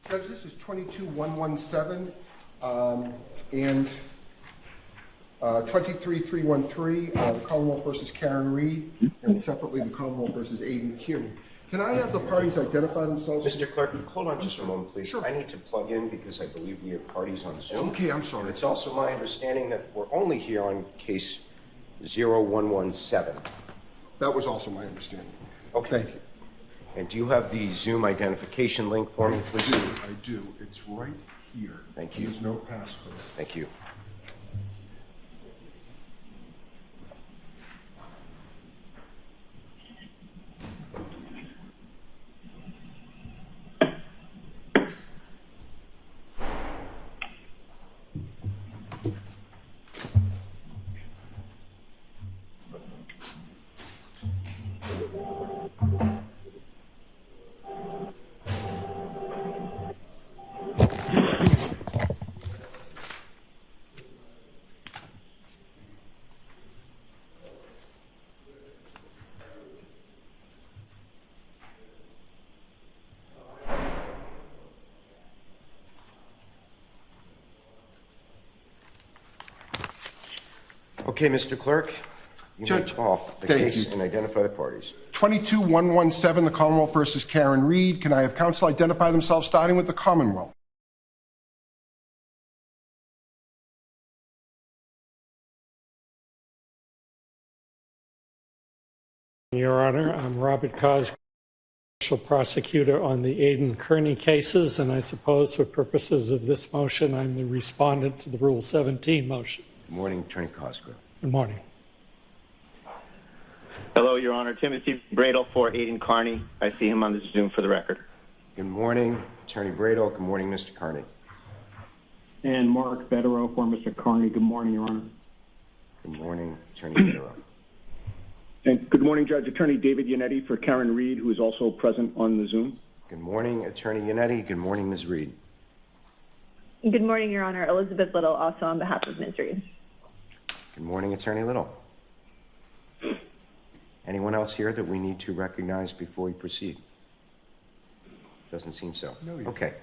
Judge, this is 22117 and 23313, the Commonwealth versus Karen Reed, and separately the Commonwealth versus Aiden Kieran. Can I have the parties identify themselves? Mr. Clerk, hold on just a moment, please. Sure. I need to plug in because I believe we have parties on Zoom. Okay, I'm sorry. It's also my understanding that we're only here on case 0117. That was also my understanding. Okay. Thank you. And do you have the Zoom identification link for me, please? I do. It's right here. Thank you. There's no passcode. Thank you. Okay, Mr. Clerk, you may Judge, call the thank case you. and identify the parties. 22117, the Commonwealth versus Karen Reed. Can I have counsel identify themselves, starting with the Commonwealth? Your Honor, I'm Robert Cos, special prosecutor on the Aiden Kearney cases, and I suppose for purposes of this motion, I'm the respondent to the Rule 17 motion. Good morning, Attorney Cosgrove. Good morning. Hello, Your Honor. Timothy Bradle for Aiden Kearney. I see him on the Zoom for the record. Good morning, Attorney Bradle. Good morning, Mr. Kearney. And Mark Bedero for Mr. Kearney. Good morning, Your Honor. Good morning, Attorney Bedero. And good morning, Judge. Attorney David Yannetti for Karen Reed, who is also present on the Zoom. Good morning, Attorney Yannetti. Good morning, Ms. Reed. Good morning, Your Honor. Elizabeth Little, also on behalf of Ms. Reed. Good morning, Attorney Little. Anyone else here that we need to recognize before we proceed? Doesn't seem so. No, okay.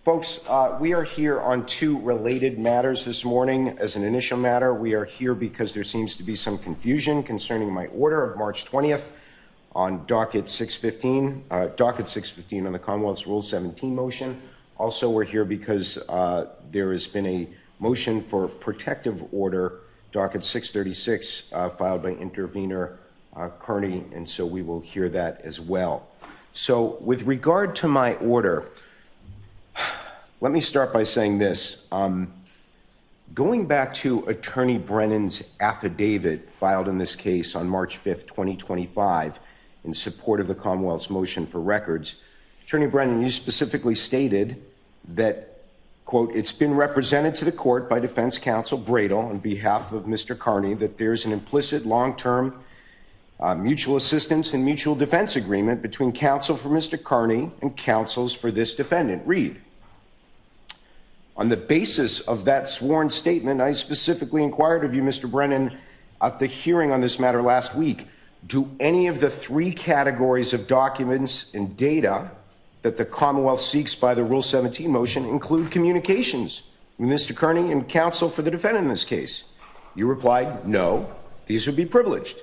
Folks, we are here on two related matters this morning. As an initial matter, we are here because there seems to be some confusion concerning my order of March 20th on docket 615 on the Commonwealth's Rule 17 motion. Also, we're here because there has been a motion for protective order, docket 636, filed by intervener Kearney, and so we will hear that as well. So with regard to my order, let me start by saying this. Going back to Attorney Brennan's affidavit filed in this case on March 5th, 2025, in support of the Commonwealth's motion for records, Attorney Brennan, you specifically stated that, quote, it's been represented to the court by defense counsel Bradle on behalf of Mr. Kearney that there's an implicit long-term mutual assistance and mutual defense agreement between counsel for Mr. Kearney and counsels for this defendant, Reed. On the basis of that sworn statement, I specifically inquired of you, Mr. Brennan, at the hearing on this matter last week, do any of the three categories of documents and data that the Commonwealth seeks by the Rule 17 motion include communications with Mr. Kearney and counsel for the defendant in this case? You replied, no, these would be privileged.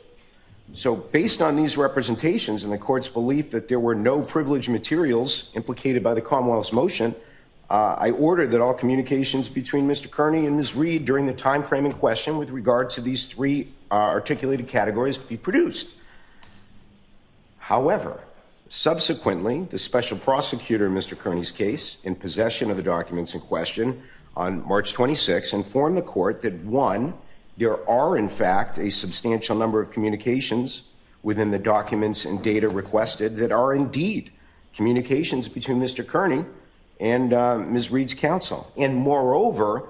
So based on these representations and the court's belief that there were no privileged materials implicated by the Commonwealth's motion, I ordered that all communications between Mr. Kearney and Ms. Reed during the time frame in question with regard to these three articulated categories be produced. However, subsequently, the special prosecutor in Mr. Kearney's case, in possession of the documents in question on March 26, informed the court that, one, there are, in fact, a substantial number of communications within the documents and data requested that are indeed communications between Mr. Kearney and Ms. Reed's counsel. And moreover,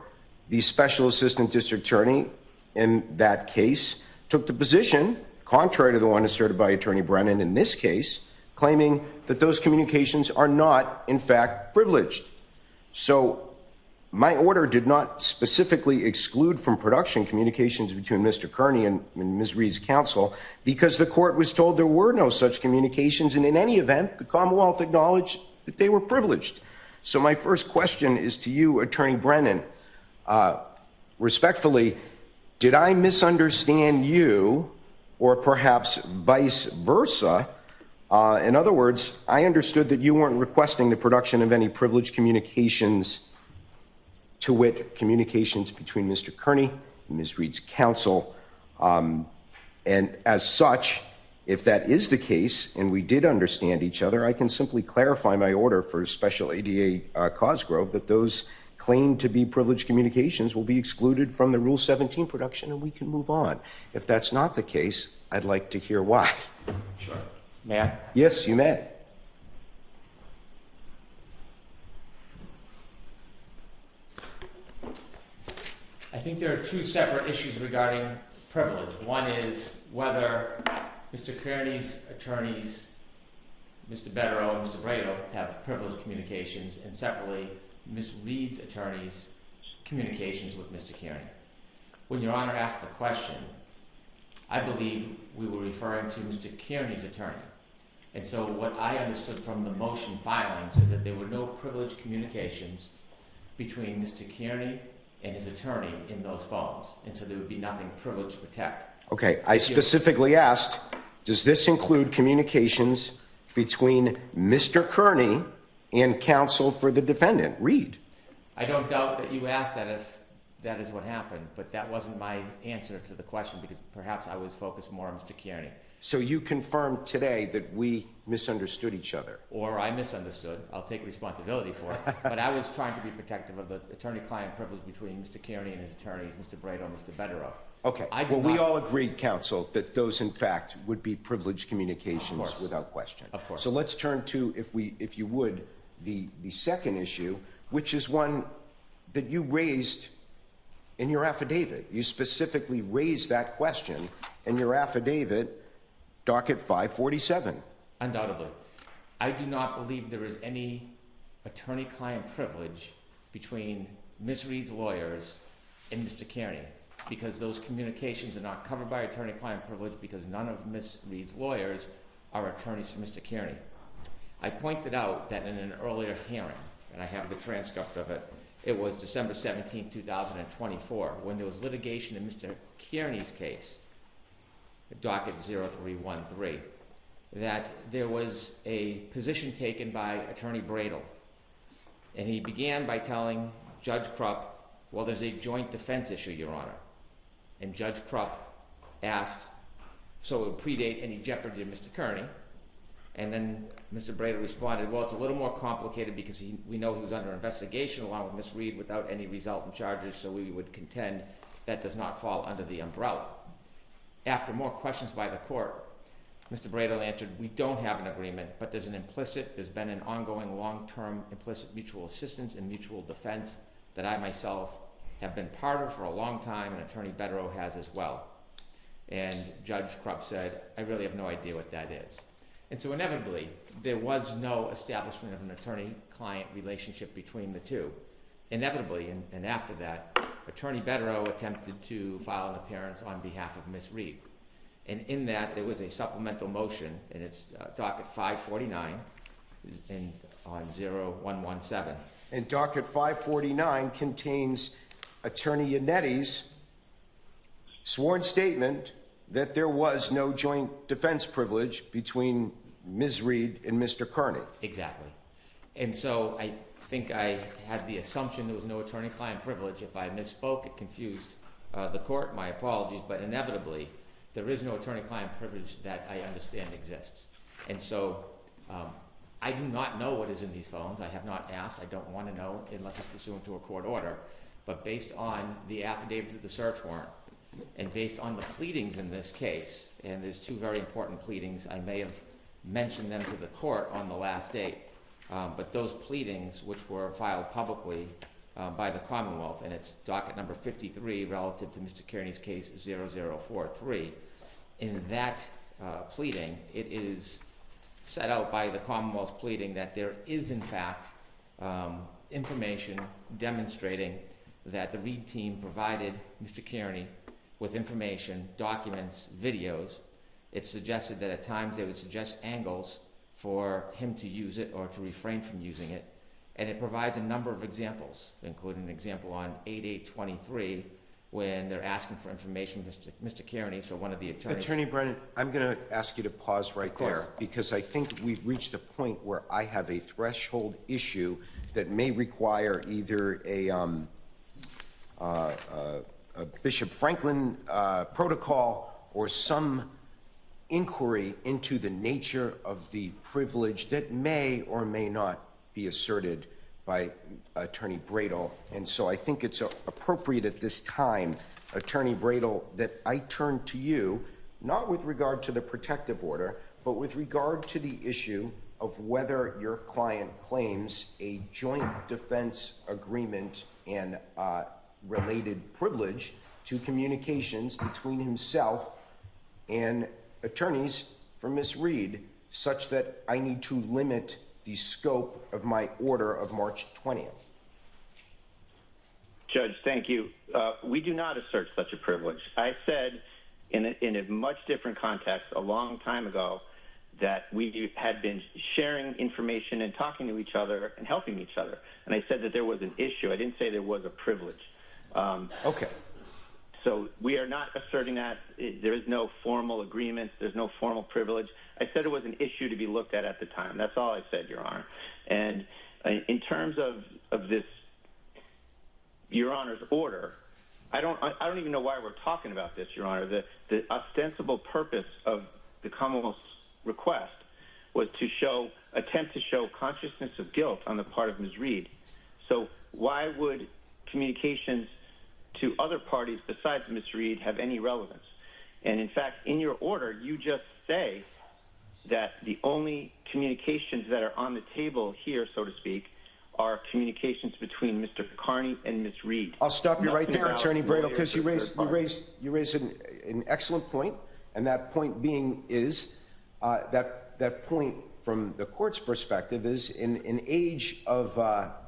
the special assistant district attorney in that case took the position, contrary to the one asserted by Attorney Brennan in this case, claiming that those communications are not, in fact, privileged. So my order did not specifically exclude from production communications between Mr. Kearney and Ms. Reed's counsel because the court was told there were no such communications, and in any event, the Commonwealth acknowledged that they were privileged. So my first question is to you, Attorney Brennan. Respectfully, did I misunderstand you, or perhaps vice versa? In other words, I understood that you weren't requesting the production of any privileged communications, to wit, communications between Mr. Kearney and Ms. Reed's counsel. And as such, if that is the case, and we did understand each other, I can simply clarify my order for special ADA Cosgrove that those claimed to be privileged communications will be excluded from the Rule 17 production, and we can move on. If that's not the case, I'd like to hear why. Sure. May I? Yes, you may. I think there are two separate issues regarding privilege. One is whether Mr. Kearney's attorneys, Mr. Bedero and Mr. Brado, have privileged communications, and separately, Ms. Reed's attorneys' communications with Mr. Kearney. When Your Honor asked the question, I believe we were referring to Mr. Kearney's attorney. And so what I understood from the motion filings is that there were no privileged communications between Mr. Kearney and his attorney in those phones. And so there would be nothing privileged to protect. Okay, I specifically asked, does this include communications between Mr. Kearney and counsel for the defendant, Reed? I don't doubt that you asked that if that is what happened, but that wasn't my answer to the question because perhaps I was focused more on Mr. Kearney. So you confirmed today that we misunderstood each other? Or I misunderstood. I'll take responsibility for it. But I was trying to be protective of the attorney-client privilege between Mr. Kearney and his attorneys, Mr. Brado and Mr. Bedero. Okay, well, we all agreed, counsel, that those, in fact, would be privileged communications without question. Of course. So let's turn to, if you would, the second issue, which is one that you raised in your affidavit. You specifically raised that question in your affidavit, docket 547. Undoubtedly. I do not believe there is any attorney-client privilege between Ms. Reed's lawyers and Mr. Kearney, because those communications are not covered by attorney-client privilege because none of Ms. Reed's lawyers are attorneys for Mr. Kearney. I pointed out that in an earlier hearing, and I have the transcript of it, it was December 17, 2024, when there was litigation in Mr. Kearney's case, docket 0313, that there was a position taken by Attorney Brado. And he began by telling Judge Krupp, well, there's a joint defense issue, Your Honor. And Judge Krupp asked, so it would predate any jeopardy to Mr. Kearney. And then Mr. Brado responded, well, it's a little more complicated because we know he was under investigation along with Ms. Reed without any resultant charges, so we would contend that does not fall under the umbrella. After more questions by the court, Mr. Brado answered, we don't have an agreement, but there's been an ongoing long-term implicit mutual assistance and mutual defense that I myself have been part of for a long time, and Attorney Bedero has as well. And Judge Krupp said, I really have no idea what that is. And so inevitably, there was no establishment of an attorney-client relationship between the two. Inevitably, and after that, Attorney Bedero attempted to file an appearance on behalf of Ms. Reed. And in that, there was a supplemental motion, and it's docket 549 and on 0117. And docket 549 contains Attorney Yannetti's sworn statement that there was no joint defense privilege between Ms. Reed and Mr. Kearney. Exactly. And so I think I had the assumption there was no attorney-client privilege. If I misspoke, it confused the court. My apologies. But inevitably, there is no attorney-client privilege that I understand exists. And so I do not know what is in these phones. I have not asked. I don't want to know unless it's pursuant to a court order. But based on the affidavit of the search warrant and based on the pleadings in this case, and there's two very important pleadings, I may have mentioned them to the court on the last date, but those pleadings, which were filed publicly by the Commonwealth, and it's docket number 53 relative to Mr. Kearney's case 0043, in that pleading, it is set out by the Commonwealth's pleading that there is, in fact, information demonstrating that the Reed team provided Mr. Kearney with information, documents, videos. It's suggested that at times they would suggest angles for him to use it or to refrain from using it. And it provides a number of examples, including an example on 8823, when they're asking for information, Mr. Kearney, so one of the attorneys. Attorney Brennan, I'm going to ask you to pause right course. there, because I think we've reached a point where I have a threshold issue that may require either a Bishop Franklin protocol or some inquiry into the nature of the privilege that may or may not be asserted by Attorney Bradel. And so I think it's appropriate at this time, Attorney Bradel, that I turn to you, not with regard to the protective order, but with regard to the issue of whether your client claims a joint defense agreement and related privilege to communications between himself and attorneys for Ms. Reed, such that I need to limit the scope of my order of March 20th. Judge, thank you. We do not assert such a privilege. I said in a much different context a long time ago that we had been sharing information and talking to each other and helping each other. And I said that there was an issue. I didn't say there was a privilege. Okay. So we are not asserting that. There is no formal agreement. There's no formal privilege. I said it was an issue to be looked at the time. That's all I said, Your Honor. And in terms of this, Your Honor's order, I don't even know why we're talking about this, Your Honor. The ostensible purpose of the Commonwealth's request was to attempt to show consciousness of guilt on the part of Ms. Reed. So why would communications to other parties besides Ms. Reed have any relevance? And in fact, in your order, you just say that the only communications that are on the table here, so to speak, are communications between Mr. Carney and Ms. Reed. I'll stop you right Nothing there, about Attorney Bradel, lawyers because or you raised an excellent point, and that point being is that point from the court's perspective is in an age of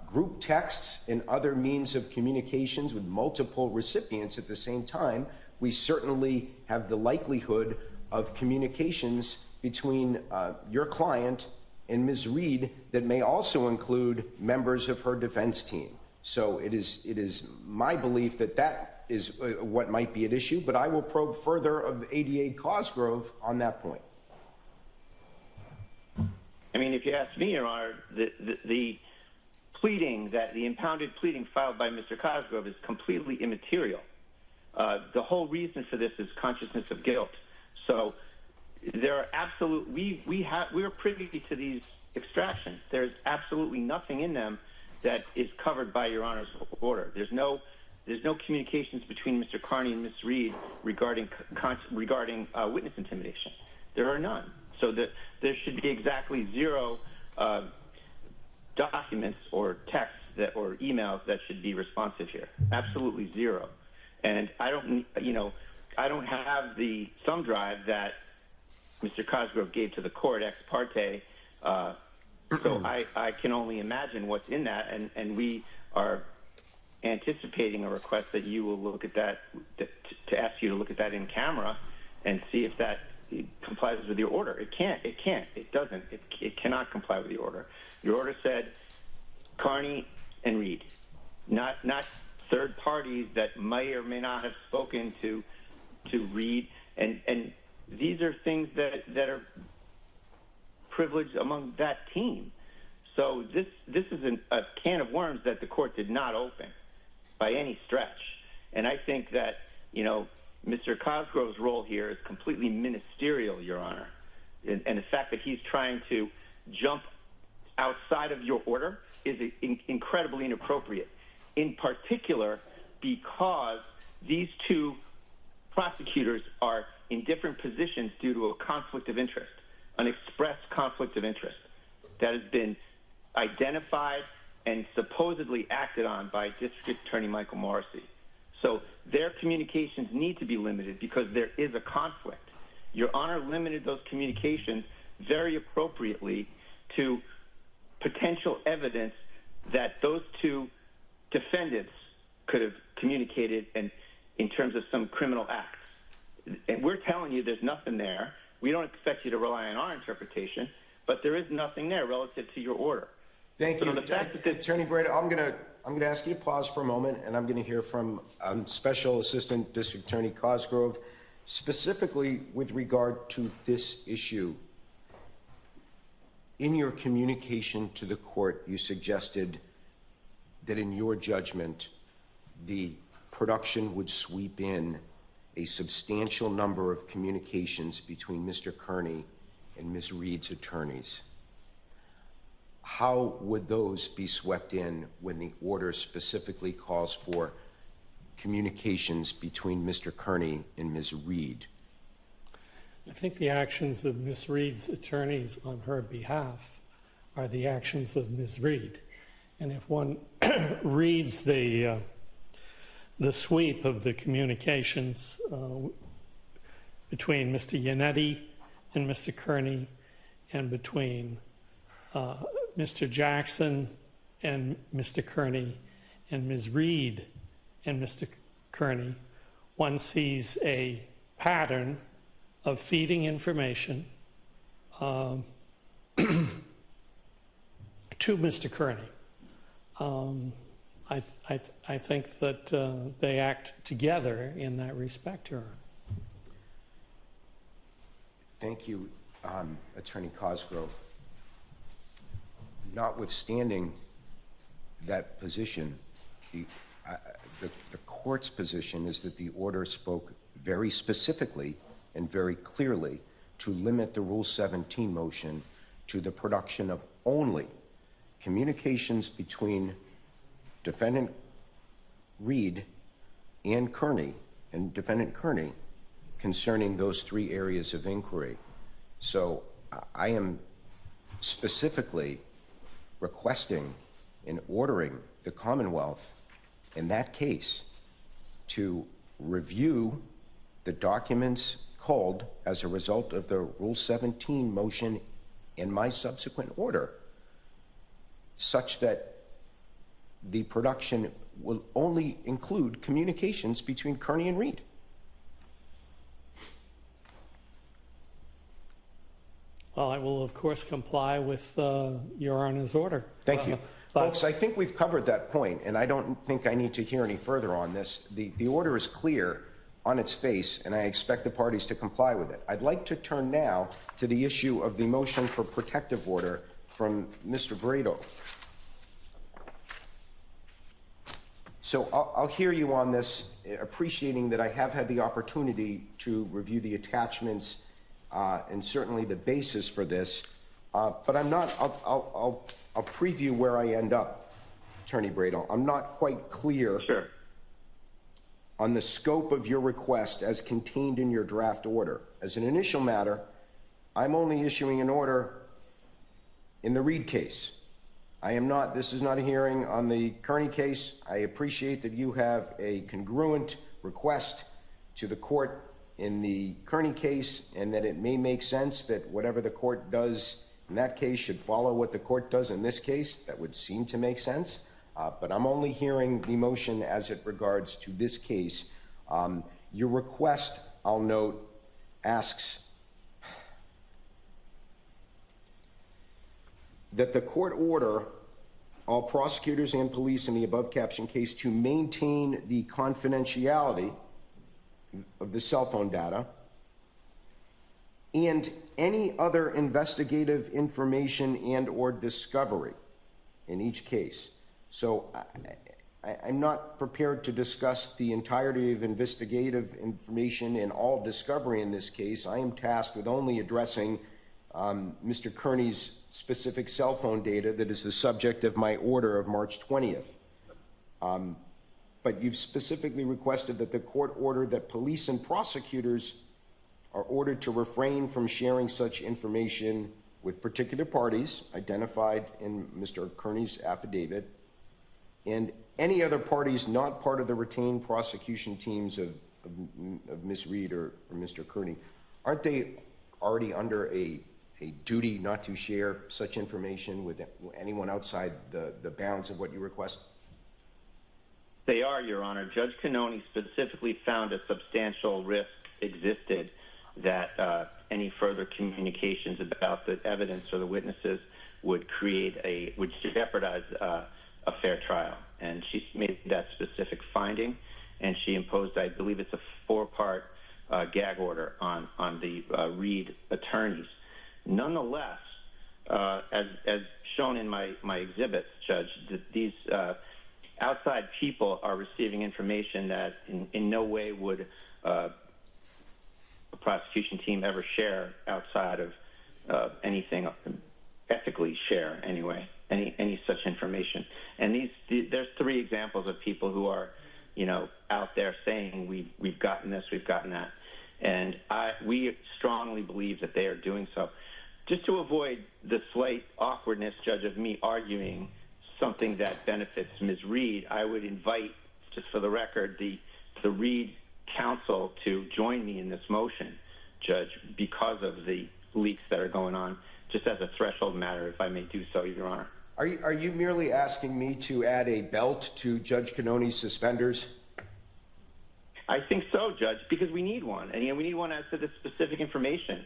group texts and other means of communications with multiple recipients at the same time, we certainly have the likelihood of communications between your client and Ms. Reed that may also include members of her defense team. So it is my belief that that is what might be at issue, but I will probe further of ADA Cosgrove on that point. I mean, if you ask me, Your Honor, the pleading, the impounded pleading filed by Mr. Cosgrove is completely immaterial. The whole reason for this is consciousness of guilt. So there are we are privy to these extractions. There's absolutely nothing in them that is covered by Your Honor's order. There's no communications between Mr. Carney and Ms. Reed regarding witness intimidation. There are none. So there should be exactly zero documents or texts or emails that should be responsive here. Absolutely zero. And I don't have the thumb drive that Mr. Cosgrove gave to the court ex parte. So I can only imagine what's in that, and we are anticipating a request that you will look at that, to ask you to look at that in camera and see if that complies with your order. It doesn't. It cannot comply with the order. Your order said Carney and Reed, not third parties that may or may not have spoken to Reed, and these are things that are privileged among that team. So this is a can of worms that the court did not open by any stretch. And I think that, Mr. Cosgrove's role here is completely ministerial, Your Honor. And the fact that he's trying to jump outside of your order is incredibly inappropriate, in particular because these two prosecutors are in different positions due to a conflict of interest, an express conflict of interest that has been identified and supposedly acted on by District Attorney Michael Morrissey. So their communications need to be limited because there is a conflict. Your Honor limited those communications very appropriately to potential evidence that those two defendants could have communicated in terms of some criminal acts. And we're telling you there's nothing there. We don't expect you to rely on our interpretation, but there is nothing there relative to your order. Thank But you. on the fact that this- Attorney Breda, I'm gonna ask you to pause for a moment, and I'm gonna hear from Special Assistant District Attorney Cosgrove, specifically with regard to this issue. In your communication to the court, you suggested that in your judgment, the production would sweep in a substantial number of communications between Mr. Kearney and Ms. Reed's attorneys. How would those be swept in when the order specifically calls for communications between Mr. Kearney and Ms. Reed? I think the actions of Ms. Reed's attorneys on her behalf are the actions of Ms. Reed. And if one reads the sweep of the communications between Mr. Yannetti and Mr. Kearney, and between Mr. Jackson and Mr. Kearney, and Ms. Reed and Mr. Kearney, one sees a pattern of feeding information to Mr. Kearney. I think that they act together in that respect, Your Honor. Thank you, Attorney Cosgrove. Notwithstanding that position, the court's position is that the order spoke very specifically and very clearly to limit the Rule 17 motion to the production of only communications between Defendant Reed and Kearney and Defendant Kearney concerning those three areas of inquiry. So I am specifically requesting and ordering the Commonwealth in that case to review the documents called as a result of the Rule 17 motion in my subsequent order, such that the production will only include communications between Kearney and Reed. Well, I will, of course, comply with Your Honor's order. Thank you. But Folks, I think we've covered that point, and I don't think I need to hear any further on this. The order is clear on its face, and I expect the parties to comply with it. I'd like to turn now to the issue of the motion for protective order from Mr. Brado. So I'll hear you on this, appreciating that I have had the opportunity to review the attachments and certainly the basis for this, but I'm not, I'll preview where I end up, Attorney Brado. I'm not quite clear Sure. on the scope of your request as contained in your draft order. As an initial matter, I'm only issuing an order in the Reed case. This is not a hearing on the Kearney case. I appreciate that you have a congruent request to the court in the Kearney case, and that it may make sense that whatever the court does in that case should follow what the court does in this case. That would seem to make sense. But I'm only hearing the motion as it regards to this case. Your request, I'll note, asks that the court order all prosecutors and police in the above captioned case to maintain the confidentiality of the cell phone data and any other investigative information and or discovery in each case. So I'm not prepared to discuss the entirety of investigative information and all discovery in this case. I am tasked with only addressing Mr. Kearney's specific cell phone data that is the subject of my order of March 20th. But you've specifically requested that the court order that police and prosecutors are ordered to refrain from sharing such information with particular parties identified in Mr. Kearney's affidavit and any other parties not part of the retained prosecution teams of Ms. Reed or Mr. Kearney. Aren't they already under a duty not to share such information with anyone outside the bounds of what you request? They are, Your Honor. Judge Cannoni specifically found a substantial risk existed that any further communications about the evidence or the witnesses would jeopardize a fair trial. And she made that specific finding, and she imposed, I believe it's a 4-part gag order on the Reed attorneys. Nonetheless, as shown in my exhibits, Judge, these outside people are receiving information that in no way would a prosecution team ever share outside of anything ethically share anyway, any such information. And there's 3 examples of people who are, out there saying we've gotten this, we've gotten that, and we strongly believe that they are doing so. Just to avoid the slight awkwardness, Judge, of me arguing something that benefits Ms. Reed, I would invite, just for the record, the Reed counsel to join me in this motion, Judge, because of the leaks that are going on, just as a threshold matter, if I may do so, Your Honor. Are you merely asking me to add a belt to Judge Cannoni's suspenders? I think so, Judge, because we need one, and we need one as to the specific information.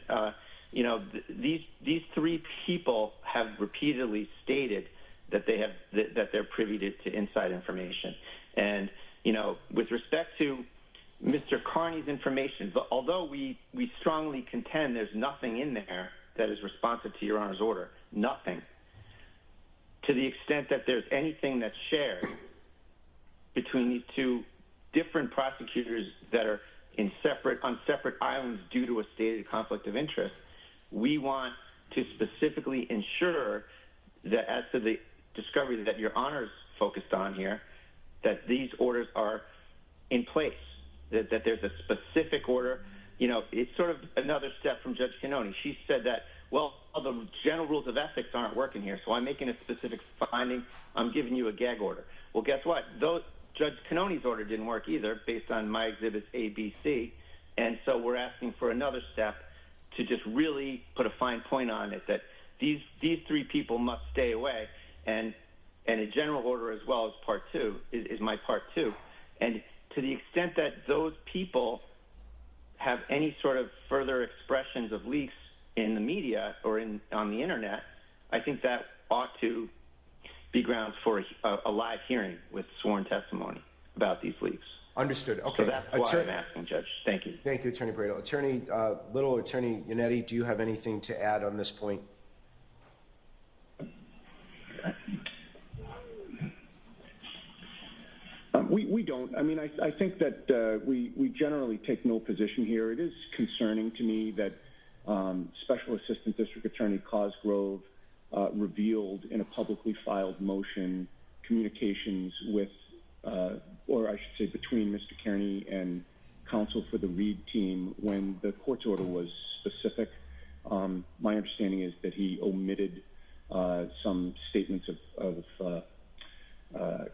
These 3 people have repeatedly stated that that they're privy to inside information, and with respect to Mr. Carney's information, although we strongly contend there's nothing in there that is responsive to Your Honor's order, nothing. To the extent that there's anything that's shared between these 2 different prosecutors that are on separate islands due to a stated conflict of interest, we want to specifically ensure that as to the discovery that Your Honor's focused on here, that these orders are in place, that there's a specific order. It's sort of another step from Judge Cannoni. She said that, well, the general rules of ethics aren't working here, so I'm making a specific finding. I'm giving you a gag order. Well, guess what? Judge Cannoni's order didn't work either, based on my exhibits A, B, C, and so we're asking for another step to just really put a fine point on it, that these 3 people must stay away, and a general order as well as part 2 is my part 2. And to the extent that those people have any sort of further expressions of leaks in the media or on the internet, I think that ought to be grounds for a live hearing with sworn testimony about these leaks. Understood. Okay. So that's why I'm asking, Judge. Thank you. Thank you, Attorney Brado. Attorney Little, Attorney Yannetti, do you have anything to add on this point? We don't. I mean, I think that we generally take no position here. It is concerning to me that Special Assistant District Attorney Cosgrove revealed in a publicly filed motion communications with, or I should say between Mr. Kearney and counsel for the Reed team when the court's order was specific. My understanding is that he omitted some statements of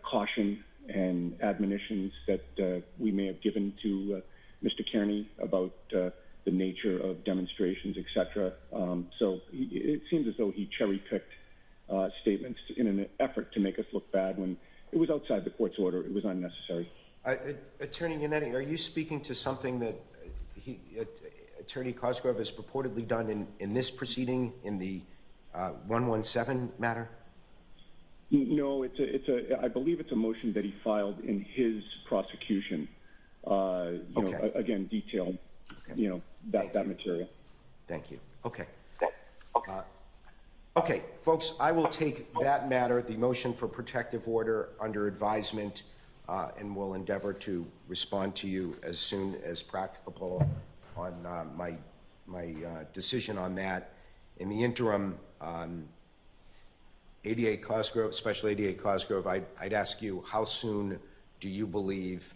caution and admonitions that we may have given to Mr. Kearney about the nature of demonstrations, etc. So it seems as though he cherry-picked statements in an effort to make us look bad when it was outside the court's order. It was unnecessary. Attorney Yannetti, are you speaking to something that Attorney Cosgrove has purportedly done in this proceeding, in the 117 matter? No, I believe it's a motion that he filed in his prosecution. Okay. Again, detailed, Okay. that material. Thank you. Okay. Okay, folks, I will take that matter, the motion for protective order, under advisement, and will endeavor to respond to you as soon as practicable on my decision on that. In the interim, ADA Cosgrove, Special ADA Cosgrove, I'd ask you, how soon do you believe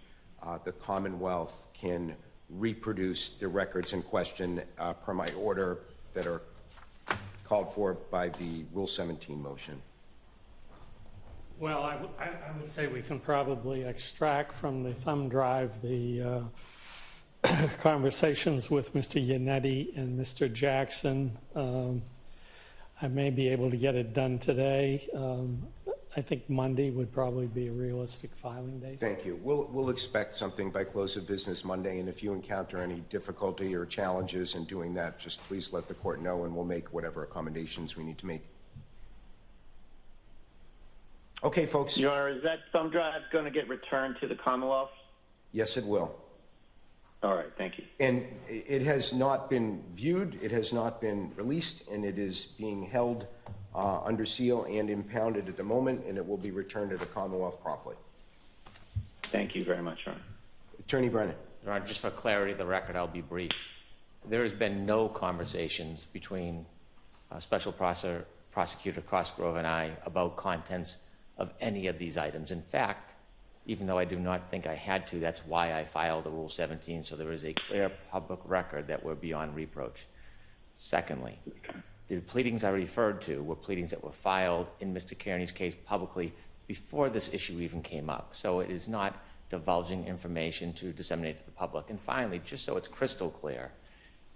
the Commonwealth can reproduce the records in question per my order that are called for by the Rule 17 motion? Well, I would say we can probably extract from the thumb drive the conversations with Mr. Yannetti and Mr. Jackson. I may be able to get it done today. I think Monday would probably be a realistic filing date. Thank you. We'll expect something by close of business Monday, and if you encounter any difficulty or challenges in doing that, just please let the court know, and we'll make whatever accommodations we need to make. Okay, folks. Your Honor, is that thumb drive going to get returned to the Commonwealth? Yes, it will. All right, thank you. And it has not been viewed, it has not been released, and it is being held under seal and impounded at the moment, and it will be returned to the Commonwealth promptly. Thank you very much, Your Honor. Attorney Brennan. Your Honor, just for clarity of the record, I'll be brief. There has been no conversations between Special Prosecutor Cosgrove and I about contents of any of these items. In fact, even though I do not think I had to, that's why I filed a Rule 17, so there is a clear public record that we're beyond reproach. Secondly, the pleadings I referred to were pleadings that were filed in Mr. Kearney's case publicly before this issue even came up. So it is not divulging information to disseminate to the public. And finally, just so it's crystal clear,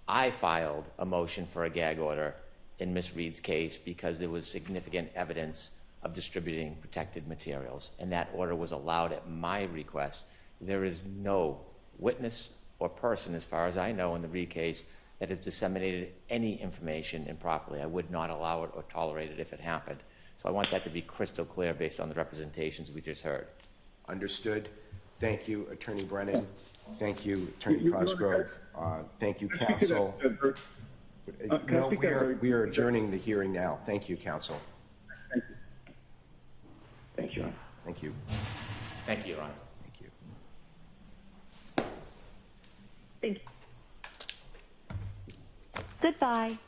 I filed a motion for a gag order in Ms. Reed's case because there was significant evidence of distributing protected materials, and that order was allowed at my request. There is no witness or person, as far as I know, in the Reed case that has disseminated any information improperly. I would not allow it or tolerate it if it happened. So I want that to be crystal clear based on the representations we just heard. Understood. Thank you, Attorney Brennan. Thank you, Attorney Cosgrove. Thank you, counsel. No, we are adjourning the hearing now. Thank you, counsel. Thank you, Your Honor. Thank you. Thank you, Your Honor. Thank you. Thank you. Goodbye.